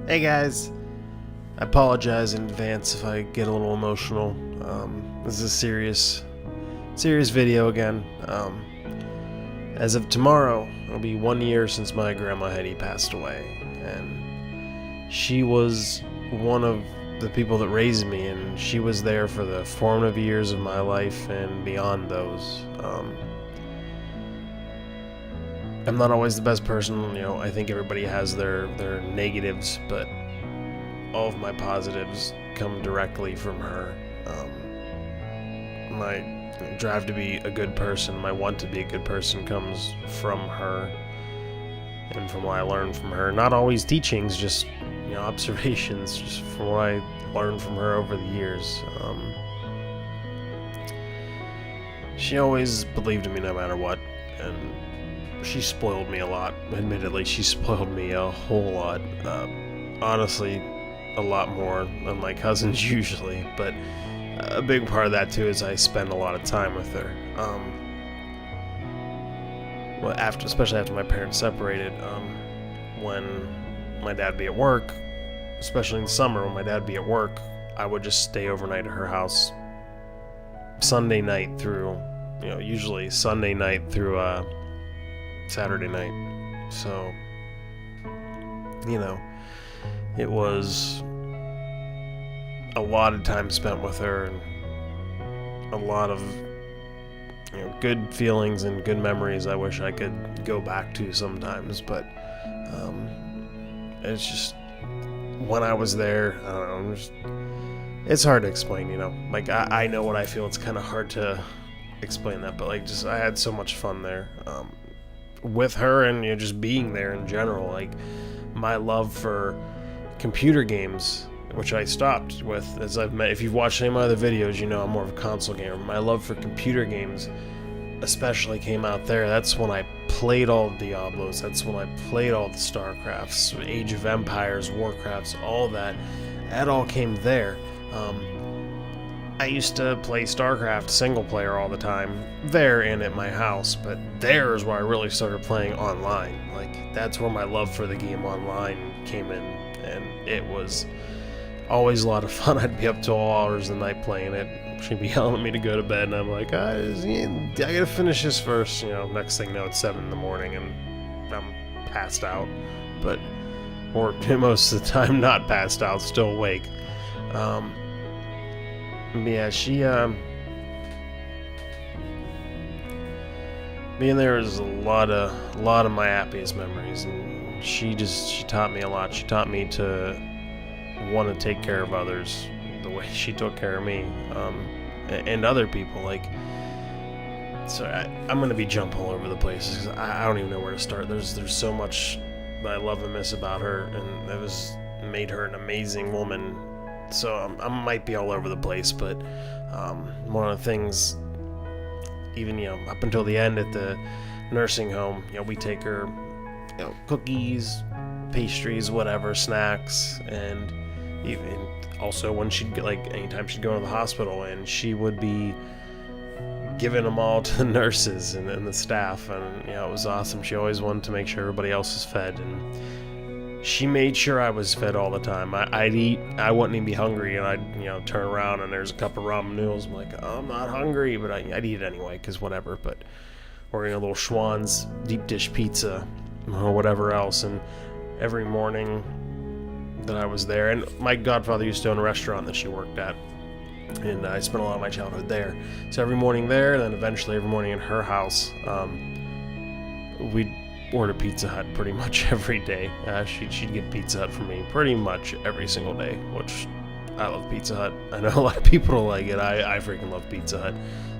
Hey guys, I apologize in advance if I get a little emotional. This is a serious video again. As of tomorrow, it'll be 1 year since my grandma Hetty passed away, and she was one of the people that raised me, and she was there for the formative years of my life and beyond those. I'm not always the best person, I think everybody has their negatives, but all of my positives come directly from her. My drive to be a good person, my want to be a good person comes from her and from what I learned from her. Not always teachings, just observations, just from what I learned from her over the years. She always believed in me no matter what, and she spoiled me a lot. Admittedly, she spoiled me a whole lot. Honestly, a lot more than my cousins usually, but a big part of that too is I spend a lot of time with her. Especially after my parents separated, when my dad would be at work, especially in the summer when my dad would be at work, I would just stay overnight at her house Sunday night through, usually Sunday night through Saturday night. So, it was a lot of time spent with her and a lot of good feelings and good memories I wish I could go back to sometimes, but it's just when I was there, I don't know, it's hard to explain, like I know what I feel. It's kind of hard to explain that, but I had so much fun there with her, and just being there in general. Like, my love for computer games, which I stopped with, as I've met. If you've watched any of my other videos, I'm more of a console gamer. My love for computer games especially came out there. That's when I played all the Diablos. That's when I played all the StarCrafts, Age of Empires, Warcrafts, all that. That all came there. I used to play StarCraft single player all the time there and at my house, but there is where I really started playing online. Like, that's where my love for the game online came in, and it was always a lot of fun. I'd be up till all hours of the night playing it. She'd be yelling at me to go to bed, and I'm like, I gotta finish this first. Next thing you know, it's 7 in the morning, and I'm passed out. Or most of the time not passed out, still awake. Yeah, she, being there is a lot of my happiest memories, and she taught me a lot. She taught me to want to take care of others the way she took care of me, and other people. I'm gonna be jumping all over the place because I don't even know where to start. There's so much that I love and miss about her, and that made her an amazing woman. So I might be all over the place, but one of the things, even up until the end at the nursing home, we take her cookies, pastries, whatever, snacks, and even also when she'd get, anytime she'd go to the hospital, and she would be giving them all to the nurses and the staff, and it was awesome. She always wanted to make sure everybody else was fed, and she made sure I was fed all the time. I'd eat, I wouldn't even be hungry, and I'd turn around and there's a cup of ramen noodles. I'm like, oh, I'm not hungry, but I'd eat it anyway, because whatever. But or a little Schwann's deep dish pizza or whatever else. And every morning that I was there, and my godfather used to own a restaurant that she worked at, and I spent a lot of my childhood there. So every morning there, and then eventually every morning in her house, we'd order Pizza Hut pretty much every day. She'd get Pizza Hut for me pretty much every single day, which I love Pizza Hut. I know a lot of people don't like it. I freaking love Pizza Hut.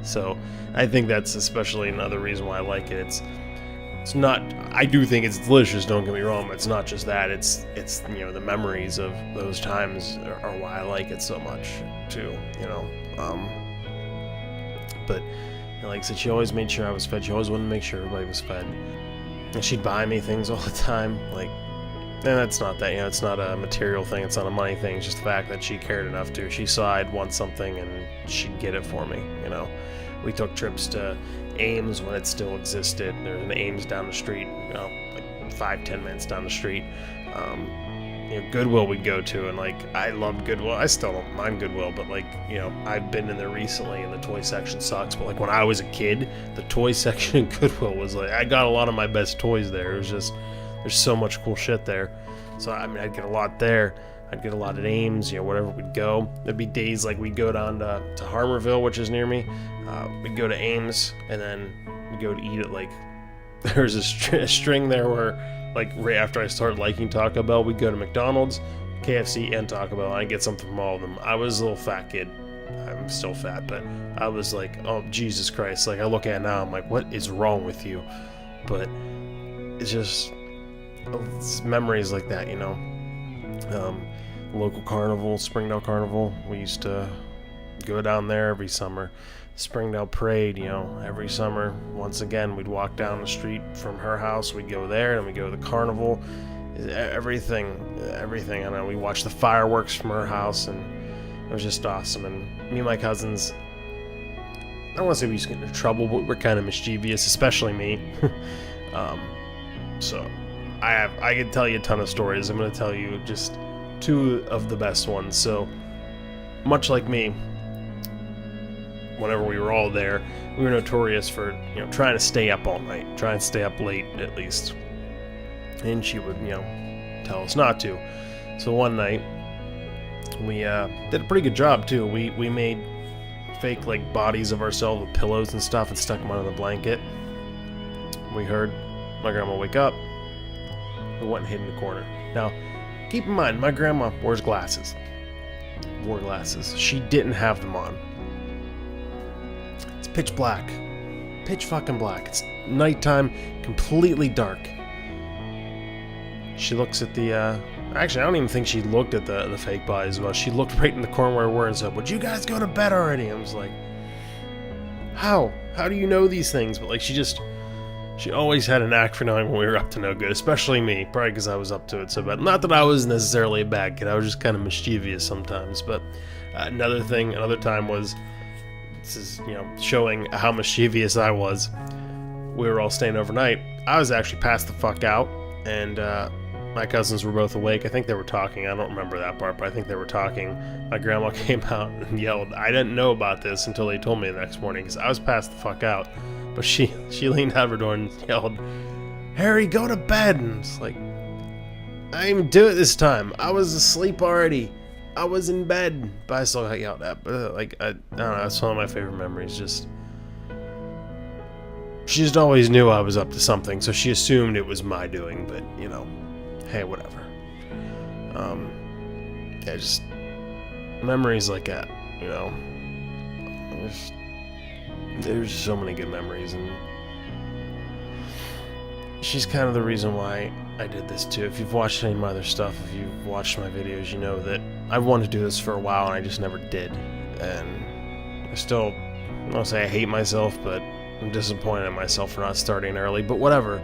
So I think that's especially another reason why I like it. It's not, I do think it's delicious, don't get me wrong, but it's not just that. It's the memories of those times are why I like it so much too, but like I said, she always made sure I was fed. She always wanted to make sure everybody was fed, and she'd buy me things all the time. And that's not that, it's not a material thing, it's not a money thing, it's just the fact that she cared enough to. She saw I'd want something and she'd get it for me, We took trips to Ames when it still existed. There's an Ames down the street, 5-10 minutes down the street. Goodwill we'd go to, and like I loved Goodwill. I still don't mind Goodwill, but like I've been in there recently, and the toy section sucks. But like when I was a kid, the toy section in Goodwill was like I got a lot of my best toys there. It was just there's so much cool shit there. So I mean, I'd get a lot there. I'd get a lot at Ames, wherever we'd go. There'd be days like we'd go down to Harmerville, which is near me. We'd go to Ames, and then we'd go to eat at like there's a string there where. Like, right after I started liking Taco Bell, we'd go to McDonald's, KFC, and Taco Bell, and I'd get something from all of them. I was a little fat kid. I'm still fat, but I was like, oh, Jesus Christ. Like, I look at it now, I'm like, what is wrong with you? But it's just it's memories like that, Local carnival, Springdale Carnival. We used to go down there every summer. Springdale Parade, every summer. Once again, we'd walk down the street from her house. We'd go there, and we'd go to the carnival. Everything. I know. We watched the fireworks from her house, and it was just awesome. And me and my cousins, I don't want to say we used to get into trouble, but we're kind of mischievous, especially me. So I could tell you a ton of stories. I'm going to tell you just 2 of the best ones. So, much like me, whenever we were all there, we were notorious for, trying to stay up all night, trying to stay up late at least. And she would, tell us not to. So one night, we did a pretty good job too. We made fake like bodies of ourselves with pillows and stuff and stuck them under the blanket. We heard my grandma wake up. We went and hid in the corner. Now, keep in mind, my grandma wears glasses. Wore glasses. She didn't have them on. Pitch black. Pitch fucking black. It's nighttime, completely dark. She looks at the, actually, I don't even think she looked at the fake bodies. Well, she looked right in the corner where we were and said, would you guys go to bed already? I was like, how? How do you know these things? But like, she always had a knack for knowing when we were up to no good, especially me, probably because I was up to it so bad. Not that I was necessarily a bad kid, I was just kind of mischievous sometimes. But another time was, this is, showing how mischievous I was. We were all staying overnight. I was actually passed the fuck out, and my cousins were both awake. I think they were talking. I don't remember that part, but I think they were talking. My grandma came out and yelled. I didn't know about this until they told me the next morning, because I was passed the fuck out. But she leaned out of her door and yelled, Harry, go to bed. And it's like, I didn't even do it this time. I was asleep already. I was in bed, but I still got yelled at. But I don't know, that's one of my favorite memories. She just always knew I was up to something, so she assumed it was my doing. But hey, whatever. Yeah, just memories like that. There's so many good memories, and she's kind of the reason why I did this too. If you've watched any of my other stuff, if you've watched my videos, you know that I've wanted to do this for a while and I just never did. And I still, I don't say I hate myself, but I'm disappointed in myself for not starting early, but whatever.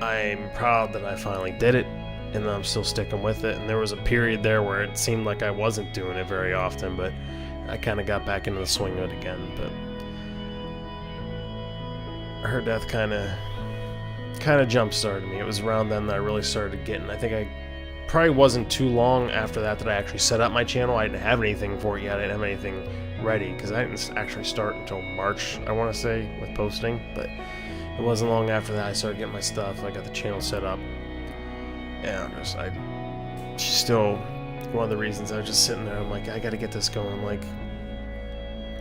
I'm proud that I finally did it, and I'm still sticking with it. And there was a period there where it seemed like I wasn't doing it very often, but I kind of got back into the swing of it again. But her death kind of jump-started me. It was around then that I really started getting, I think I probably wasn't too long after that I actually set up my channel. I didn't have anything for it yet. I didn't have anything ready, because I didn't actually start until March, I want to say, with posting. But it wasn't long after that I started getting my stuff. I got the channel set up, and she's still one of the reasons I was just sitting there. I'm like, I gotta get this going. Like,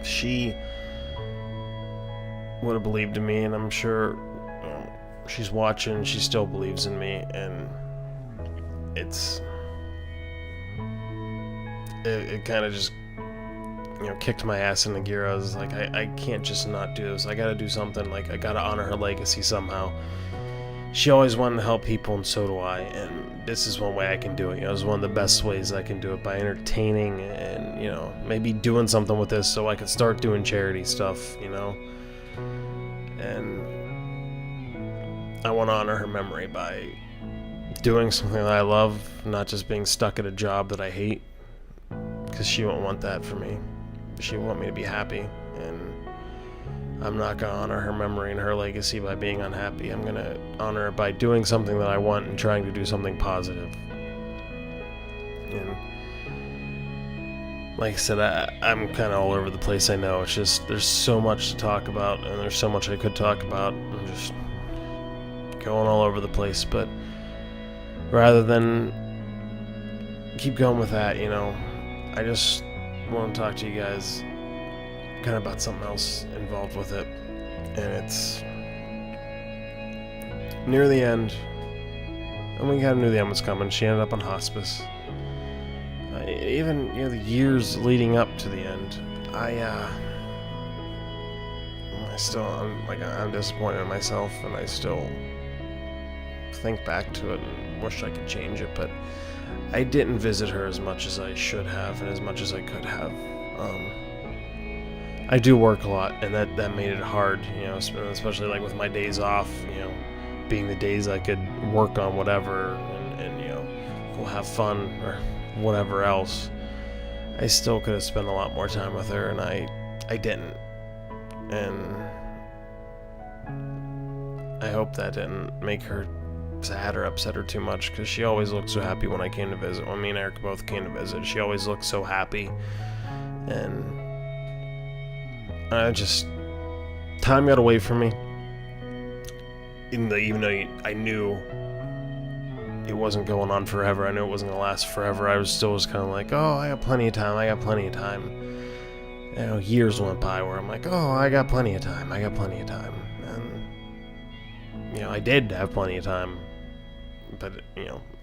she would have believed in me, and I'm sure she's watching. She still believes in me, and it kind of just kicked my ass into gear. I was like, I can't just not do this. I gotta do something. Like, I gotta honor her legacy somehow. She always wanted to help people, and so do I, and this is one way I can do it. It's one of the best ways I can do it, by entertaining and maybe doing something with this so I can start doing charity stuff, and I want to honor her memory by doing something that I love, not just being stuck at a job that I hate, because she won't want that for me. She will want me to be happy, and I'm not going to honor her memory and her legacy by being unhappy. I'm going to honor her by doing something that I want and trying to do something positive. And like I said, I'm kind of all over the place. I know, it's just there's so much to talk about, and there's so much I could talk about. I'm just going all over the place, but rather than keep going with that, I just want to talk to you guys kind of about something else involved with it. And it's near the end, and we kind of knew the end was coming. She ended up on hospice. Even the years leading up to the end, I'm disappointed in myself, and I still think back to it and wish I could change it, but I didn't visit her as much as I should have and as much as I could have. I do work a lot, and that made it hard, especially like with my days off, being the days I could work on whatever and go have fun or whatever else. I still could have spent a lot more time with her, and I didn't. And I hope that didn't make her sad or upset her too much, because she always looked so happy when I came to visit. When me and Eric both came to visit, she always looked so happy. And time got away from me. Even though I knew it wasn't going on forever, I knew it wasn't going to last forever, I was kind of like, oh, I got plenty of time. Years went by where I'm like, oh, I got plenty of time. And, I did have plenty of time, but,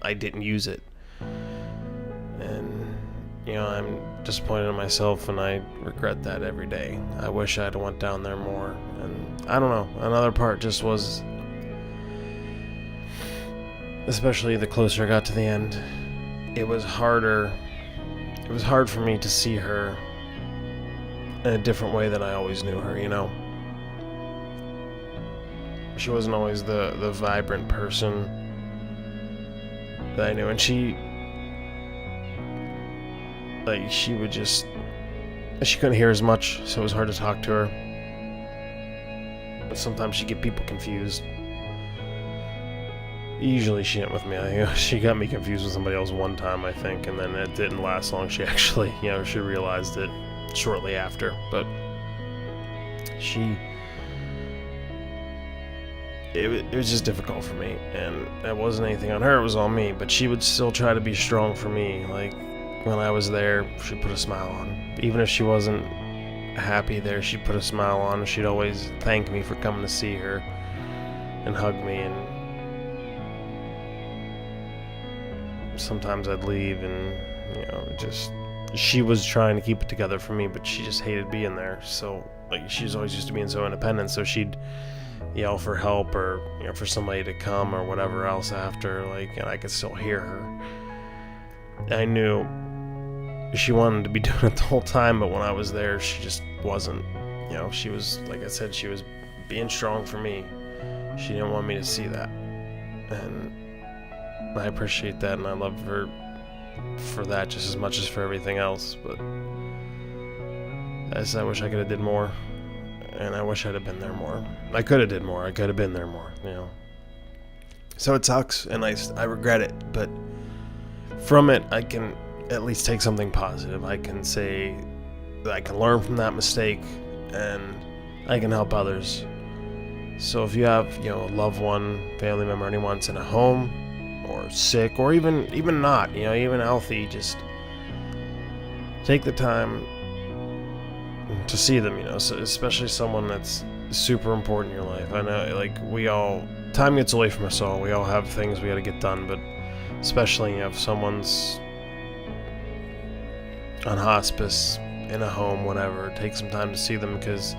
I didn't use it. And, I'm disappointed in myself, and I regret that every day. I wish I had went down there more. And I don't know, another part just was, especially the closer I got to the end, it was hard for me to see her in a different way than I always knew her, She wasn't always the vibrant person that I knew, and she couldn't hear as much, so it was hard to talk to her. But sometimes she'd get people confused. Usually she didn't with me. She got me confused with somebody else one time, I think, and then it didn't last long. She actually, she realized it shortly after. But it was just difficult for me, and it wasn't anything on her, it was on me. But she would still try to be strong for me. Like, when I was there, she'd put a smile on. Even if she wasn't happy there, she'd put a smile on. She'd always thank me for coming to see her and hug me. And sometimes I'd leave, and she was trying to keep it together for me, but she just hated being there. So she's always used to being so independent, so she'd yell for help, or for somebody to come or whatever else after, and I could still hear her. I knew she wanted to be doing it the whole time, but when I was there, she just wasn't. She was, like I said, she was being strong for me. She didn't want me to see that, and I appreciate that, and I love her for that just as much as for everything else. But I wish I could have did more, and I wish I'd have been there more. I could have did more. I could have been there more. So it sucks, and I regret it, but from it, I can at least take something positive. I can say that I can learn from that mistake, and I can help others. So if you have, a loved one, family member, anyone's in a home, or sick, or even not, even healthy, just take the time to see them, so especially someone that's super important in your life. I know, time gets away from us all. We all have things we gotta get done, but especially if someone's on hospice, in a home, whatever, take some time to see them, because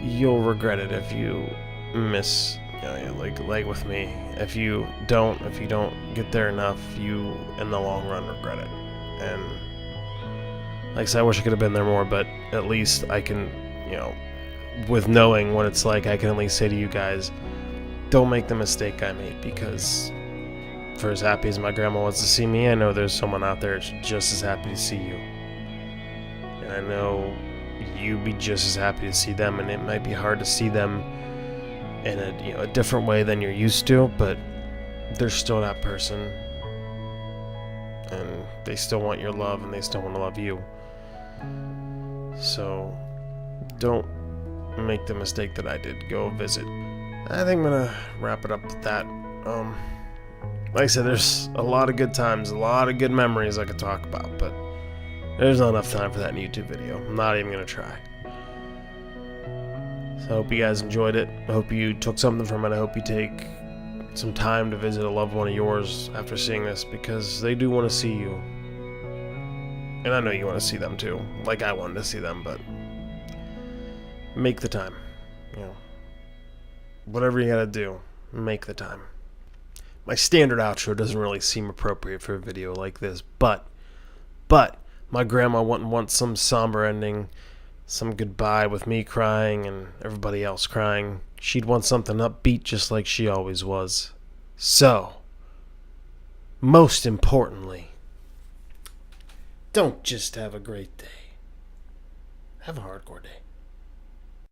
you'll regret it if you miss, like with me. If you don't get there enough, you, in the long run, regret it. And like I said, I wish I could have been there more, but at least I can, with knowing what it's like, I can at least say to you guys, don't make the mistake I made, because for as happy as my grandma was to see me, I know there's someone out there that's just as happy to see you. And I know you'd be just as happy to see them, and it might be hard to see them in a different way than you're used to, but there's still that person and they still want your love, and they still want to love you. So don't make the mistake that I did. Go visit. I think I'm gonna wrap it up with that. Like I said, there's a lot of good times, a lot of good memories I could talk about, but there's not enough time for that in a YouTube video. I'm not even gonna try. So I hope you guys enjoyed it. I hope you took something from it. I hope you take some time to visit a loved one of yours after seeing this, because they do want to see you. And I know you want to see them too, like I wanted to see them, but make the time. You know, whatever you gotta do, make the time. My standard outro doesn't really seem appropriate for a video like this, but my grandma wouldn't want some somber ending, some goodbye with me crying and everybody else crying. She'd want something upbeat just like she always was. So, most importantly, don't just have a great day. Have a hardcore day.